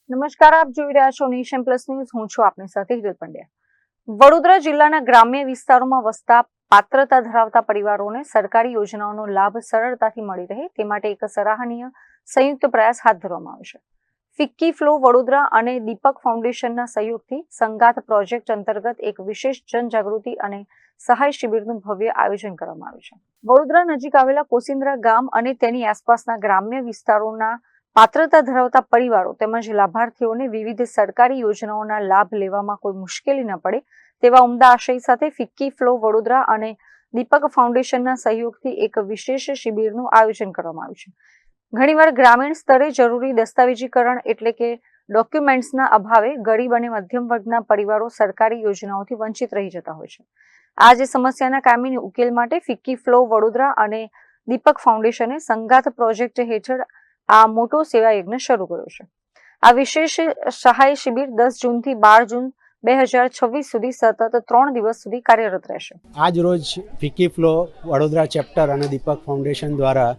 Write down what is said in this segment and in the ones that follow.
નમસ્કાર, આપ જોઈ રહ્યા છો નેશન પ્લસ ન્યૂઝ. હું છું આપની સાથે હિરલ પંડ્યા. વડોદરા જિલ્લાના ગ્રામ્ય વિસ્તારોમાં વસતા પાત્રતા ધરાવતા પરિવારોને સરકારી યોજનાઓનો લાભ સરળતાથી મળી રહે તે માટે એક સરાહનીય સંયુક્ત પ્રયાસ હાથ ધરવામાં આવ્યો છે. ફિક્કી ફ્લો વડોદરા અને દીપક ફાઉન્ડેશનના સહયોગથી સંગાત પ્રોજેક્ટ અંતર્ગત એક વિશેષ જનજાગૃતિ અને સહાય શિબિરનું ભવ્ય આયોજન કરવામાં આવ્યું છે. વડોદરા નજીક આવેલા કોસિન્દ્રા ગામ અને તેની આસપાસના ગ્રામ્ય વિસ્તારોના પાત્રતા ધરાવતા પરિવારો તેમજ લાભાર્થીઓને વિવિધ સરકારી યોજનાઓના લાભ લેવામાં કોઈ મુશ્કેલી ન પડે તેવા ઉમદા આશય સાથે ફિક્કી ફ્લો વડોદરા અને દીપક ફાઉન્ડેશનના સહયોગથી એક વિશેષ શિબિરનું આયોજન કરવામાં આવ્યું છે. ઘણીવાર ગ્રામીણ સ્તરે જરૂરી દસ્તાવેજીકરણ એટલે કે ડોક્યુમેન્ટ્સના અભાવે ગરીબ અને મધ્યમ વર્ગના પરિવારો સરકારી યોજનાઓથી વંચિત રહી જતા હોય છે. આ જ સમસ્યાના કાયમી ઉકેલ માટે ફિક્કી ફ્લો વડોદરા અને દીપક ફાઉન્ડેશને સંગાત પ્રોજેક્ટ હેઠળ આ મોટો સેવા યજ્ઞ શરૂ કર્યો છે. આ વિશેષ સહાય શિબિર 10 જૂનથી 12 જૂન 2026 સુધી સતત 3 દિવસ સુધી કાર્યરત રહેશે. આજ રોજ ફિક્કી ફ્લો વડોદરા ચેપ્ટર અને દીપક ફાઉન્ડેશન દ્વારા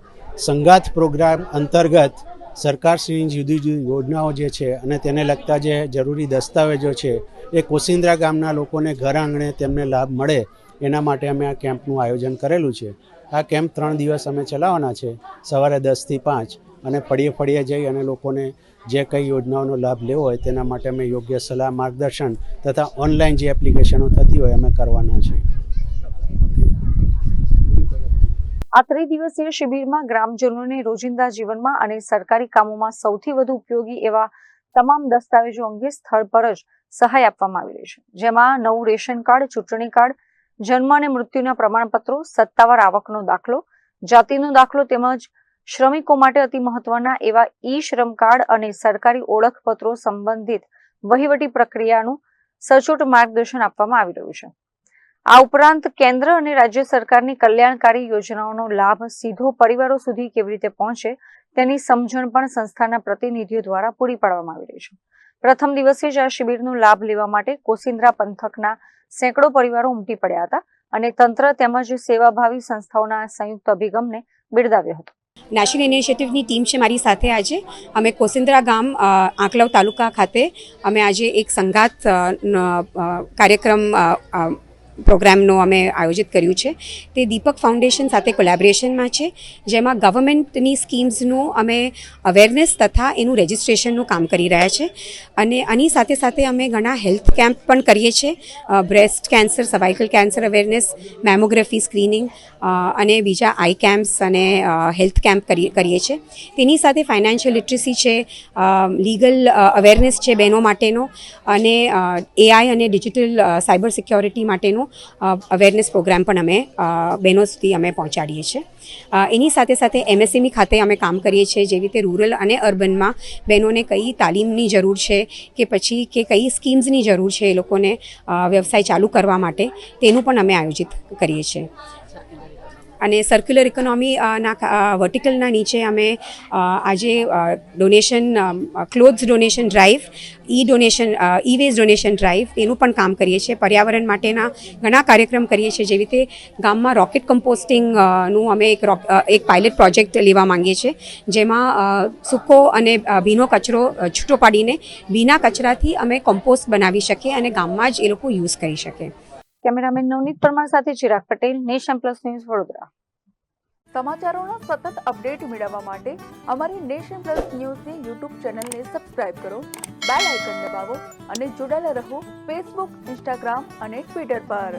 સંગાત પ્રોગ્રામ અંતર્ગત સરકારશ્રીની જુદી જુદી યોજનાઓ જે છે અને તેને લગતા જે જરૂરી દસ્તાવેજો છે એ કોસિન્દ્રા ગામના લોકોને ઘર આંગણે તેમને લાભ મળે એના માટે અમે આ કેમ્પનું આયોજન કરેલું છે. આ કેમ્પ 3 દિવસ અમે ચલાવવાના છે, સવારે 10 થી 5, અને ફળીએ ફળીએ જઈ અને લોકોને જે કંઈ યોજનાઓનો લાભ લેવો હોય તેના માટે અમે યોગ્ય સલાહ, માર્ગદર્શન તથા ઓનલાઈન જે એપ્લિકેશનો થતી હોય અમે કરવાના છે. આ 3 દિવસીય શિબિરમાં ગ્રામજનોને રોજિંદા જીવનમાં અને સરકારી કામોમાં સૌથી વધુ ઉપયોગી એવા તમામ દસ્તાવેજો અંગે સ્થળ પર જ સહાય આપવામાં આવી રહી છે, જેમાં નવું રેશન કાર્ડ, ચૂંટણી કાર્ડ, જન્મ અને મૃત્યુના પ્રમાણપત્રો, સત્તાવાર આવકનો દાખલો, જાતિનો દાખલો તેમજ શ્રમિકો માટે અતિ મહત્વના એવા ઈ શ્રમ કાર્ડ અને સરકારી ઓળખપત્રો સંબંધિત વહીવટી પ્રક્રિયાનું સચોટ માર્ગદર્શન આપવામાં આવી રહ્યું છે. આ ઉપરાંત કેન્દ્ર અને રાજ્ય સરકારની કલ્યાણકારી યોજનાઓનો લાભ સીધો પરિવારો સુધી કેવી રીતે પહોંચે તેની સમજણ પણ સંસ્થાના પ્રતિનિધિઓ દ્વારા પૂરી પાડવામાં આવી રહી છે. પ્રથમ દિવસે જ આ શિબિરનો લાભ લેવા માટે કોસિન્દ્રા પંથકના સેંકડો પરિવારો ઉમટી પડ્યા હતા અને તંત્ર તેમજ સેવાભાવી સંસ્થાઓના સંયુક્ત અભિગમને બિરદાવ્યો હતો. નેશનલ ઇનિશિયેટિવની ટીમ છે મારી સાથે. આજે અમે કોસિન્દ્રા ગામ આંકલાવ તાલુકા ખાતે અમે આજે એક સંગાત કાર્યક્રમ પ્રોગ્રામનો અમે આયોજિત કર્યું છે. તે દીપક ફાઉન્ડેશન સાથે કોલેબોરેશનમાં છે, જેમાં ગવર્મેન્ટની સ્કીમ્સનું અમે અવેરનેસ તથા એનું રજિસ્ટ્રેશનનું કામ કરી રહ્યા છે. અને આની સાથે સાથે અમે ઘણા હેલ્થ કેમ્પ પણ કરીએ છીએ. Breast cancer, cervical cancer awareness, mammography screening અને બીજા આઈ કેમ્પ્સ અને હેલ્થ કેમ્પ કરીએ છીએ. તેની સાથે ફાઇનાન્શિયલ લિટરસી છે, લીગલ અવેરનેસ છે બહેનો માટેનો, અને એઆઈ અને ડિજિટલ સાયબર સિક્યોરિટી માટેનો અવેરનેસ પ્રોગ્રામ પણ અમે બહેનો સુધી અમે પહોંચાડીએ છીએ. એની સાથે સાથે એમએસએમઈ ખાતે અમે કામ કરીએ છીએ, જેવી રીતે રૂરલ અને અર્બનમાં બહેનોને કઈ તાલીમની જરૂર છે કે પછી કે કઈ સ્કીમ્સની જરૂર છે એ લોકોને વ્યવસાય ચાલુ કરવા માટે, તેનું પણ અમે આયોજિત કરીએ છીએ. અને સર્ક્યુલર ઇકોનોમીના વર્ટિકલના નીચે અમે આજે ડોનેશન, ક્લોથ્સ ડોનેશન ડ્રાઈવ, ઈ વેસ્ટ ડોનેશન ડ્રાઈવ, તેનું પણ કામ કરીએ છીએ. પર્યાવરણ માટેના ઘણા કાર્યક્રમ કરીએ છીએ, જેવી રીતે ગામમાં રોકેટ કમ્પોસ્ટિંગનું અમે એક પાયલટ પ્રોજેક્ટ લેવા માંગીએ છીએ, જેમાં સૂકો અને ભીનો કચરો છૂટો પાડીને ભીના કચરાથી અમે કમ્પોસ્ટ બનાવી શકીએ અને ગામમાં જ એ લોકો યુઝ કરી શકે. કેમેરામેન નવનીત પરમાર સાથે Chirag Patel, nation plus news, Vadodara. સમાચારોના સતત અપડેટ મેળવવા માટે અમારી નેશન પ્લસ ન્યૂઝની યુટ્યુબ ચેનલને સબસ્ક્રાઇબ કરો, બેલ આઇકન દબાવો અને જોડાયેલા રહો ફેસબુક, ઇન્સ્ટાગ્રામ અને ટ્વિટર પર.